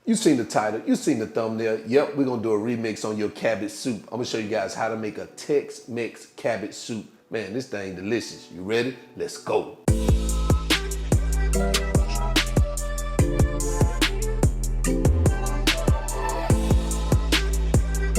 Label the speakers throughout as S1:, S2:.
S1: You seen the title, you seen the thumbnail. Yep, we're gonna do a remix on your cabbage soup. I'm gonna show you guys how to make a Tex-Mex cabbage soup. Man, this thing delicious. You ready? Let's go.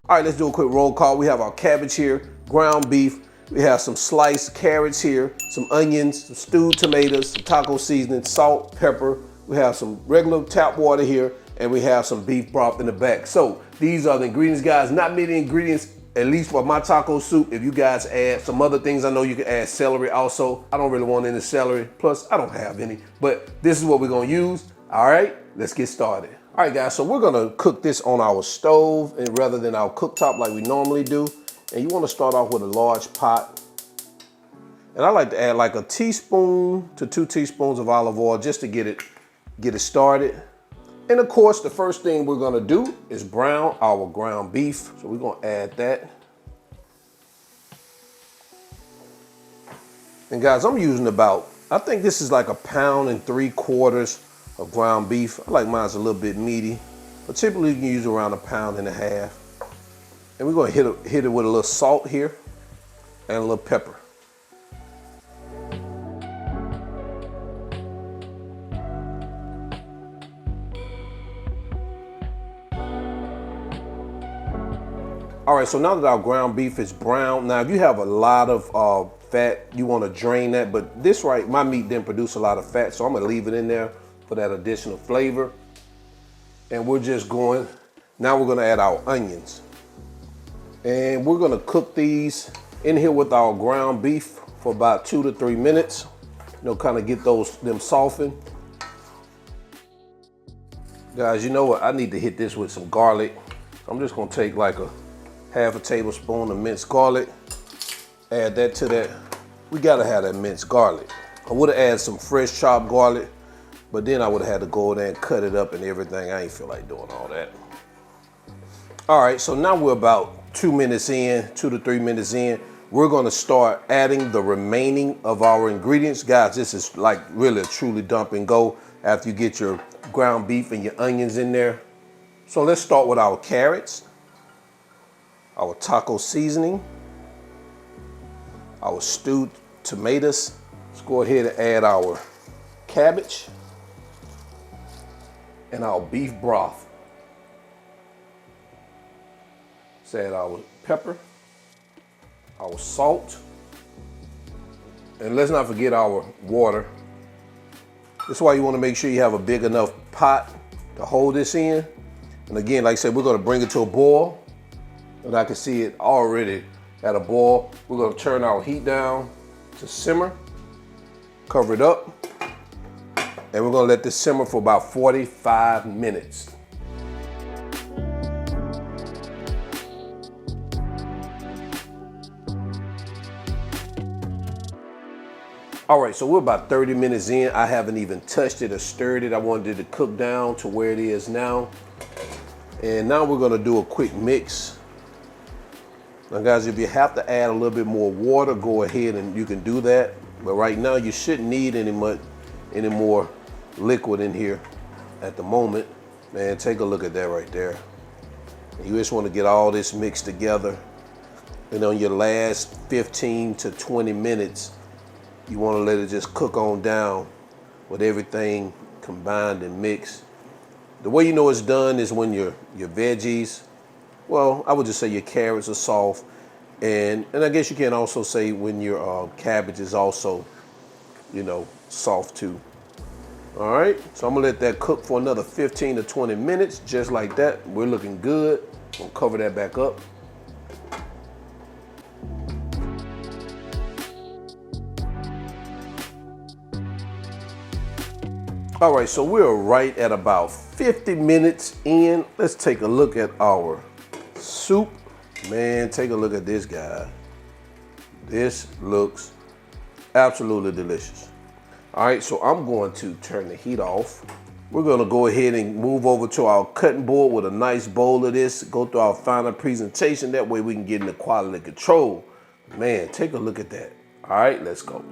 S1: All right, let's do a quick roll call. We have our cabbage here, ground beef. We have some sliced carrots here, some onions, some stewed tomatoes, some taco seasoning, salt, pepper. We have some regular tap water here, and we have some beef broth in the back. So these are the ingredients, guys. Not many ingredients, at least for my taco soup. If you guys add some other things, I know you can add celery also. I don't really want any celery. Plus, I don't have any, but this is what we're gonna use. All right, let's get started. All right, guys, so we're gonna cook this on our stove and rather than our cooktop like we normally do. And you wanna start off with a large pot. And I like to add like a teaspoon to 2 teaspoons of olive oil just to get it started. And of course, the first thing we're gonna do is brown our ground beef. So we're gonna add that. And guys, I'm using about, I think this is like 1.75 pounds of ground beef. I like mine's a little bit meaty, but typically you can use around 1.5 pounds. And we're gonna hit it with a little salt here and a little pepper. All right, so now that our ground beef is brown, now if you have a lot of fat, you wanna drain that, but this right, my meat didn't produce a lot of fat, so I'm gonna leave it in there for that additional flavor. And we're just going, now we're gonna add our onions. And we're gonna cook these in here with our ground beef for about 2 to 3 minutes. You know, kind of get them softened. Guys, you know what? I need to hit this with some garlic. I'm just gonna take like a 1/2 tablespoon of minced garlic. Add that to that. We gotta have that minced garlic. I would have added some fresh chopped garlic, but then I would have had to go there and cut it up and everything. I ain't feel like doing all that. All right, so now we're about 2 minutes in, 2 to 3 minutes in. We're gonna start adding the remaining of our ingredients. Guys, this is like really a truly dump and go after you get your ground beef and your onions in there. So let's start with our carrots, our taco seasoning, our stewed tomatoes. Let's go ahead and add our cabbage and our beef broth. Let's add our pepper, our salt, and let's not forget our water. This is why you want to make sure you have a big enough pot to hold this in. And again, like I said, we're going to bring it to a boil. And I can see it already at a boil. We're going to turn our heat down to simmer, cover it up, and we're going to let this simmer for about 45 minutes. All right, so we're about 30 minutes in. I haven't even touched it or stirred it. I wanted it to cook down to where it is now. And now we're gonna do a quick mix. Now guys, if you have to add a little bit more water, go ahead and you can do that. But right now you shouldn't need any more liquid in here at the moment. Man, take a look at that right there. You just wanna get all this mixed together. And on your last 15 to 20 minutes, you want to let it just cook on down with everything combined and mixed. The way you know it's done is when your veggies, well, I would just say your carrots are soft, and I guess you can also say when your cabbage is also, you know, soft too. All right, so I'm gonna let that cook for another 15 to 20 minutes, just like that. We're looking good. We'll cover that back up. All right, so we're right at about 50 minutes in. Let's take a look at our soup. Man, take a look at this guy. This looks absolutely delicious. All right, so I'm going to turn the heat off. We're gonna go ahead and move over to our cutting board with a nice bowl of this, go through our final presentation. That way we can get into quality control. Man, take a look at that. All right, let's go.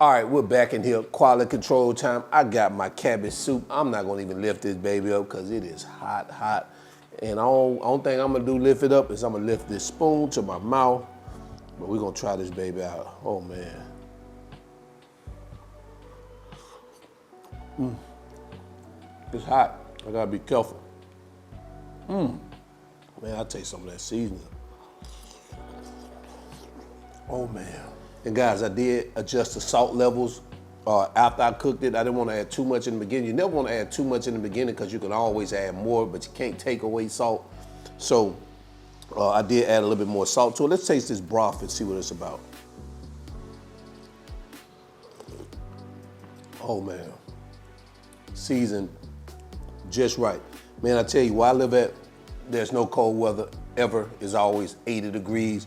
S1: All right, we're back in here, quality control time. I got my cabbage soup. I'm not gonna even lift this baby up because it is hot, hot. And only thing I'm gonna do lift it up is I'm gonna lift this spoon to my mouth. But we're gonna try this baby out. Oh man. It's hot. I gotta be careful. Man, I'll take some of that seasoning. Oh man. And guys, I did adjust the salt levels after I cooked it. I didn't want to add too much in the beginning. You never want to add too much in the beginning because you can always add more, but you can't take away salt. So I did add a little bit more salt to it. Let's taste this broth and see what it's about. Oh man, seasoned just right. Man, I tell you, where I live at, there's no cold weather ever. It's always 80 degrees.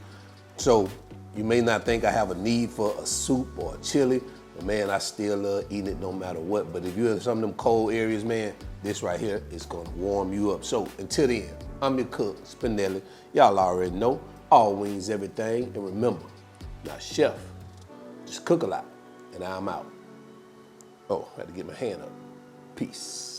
S1: So you may not think I have a need for a soup or a chili, but man, I still love eating it no matter what. But if you're in some of them cold areas, man, this right here is gonna warm you up. So until then, I'm your cook, Spinell. Y'all already know, all wings, everything. And remember, now chef, just cook a lot, and I'm out. Oh, I had to get my hand up. Peace.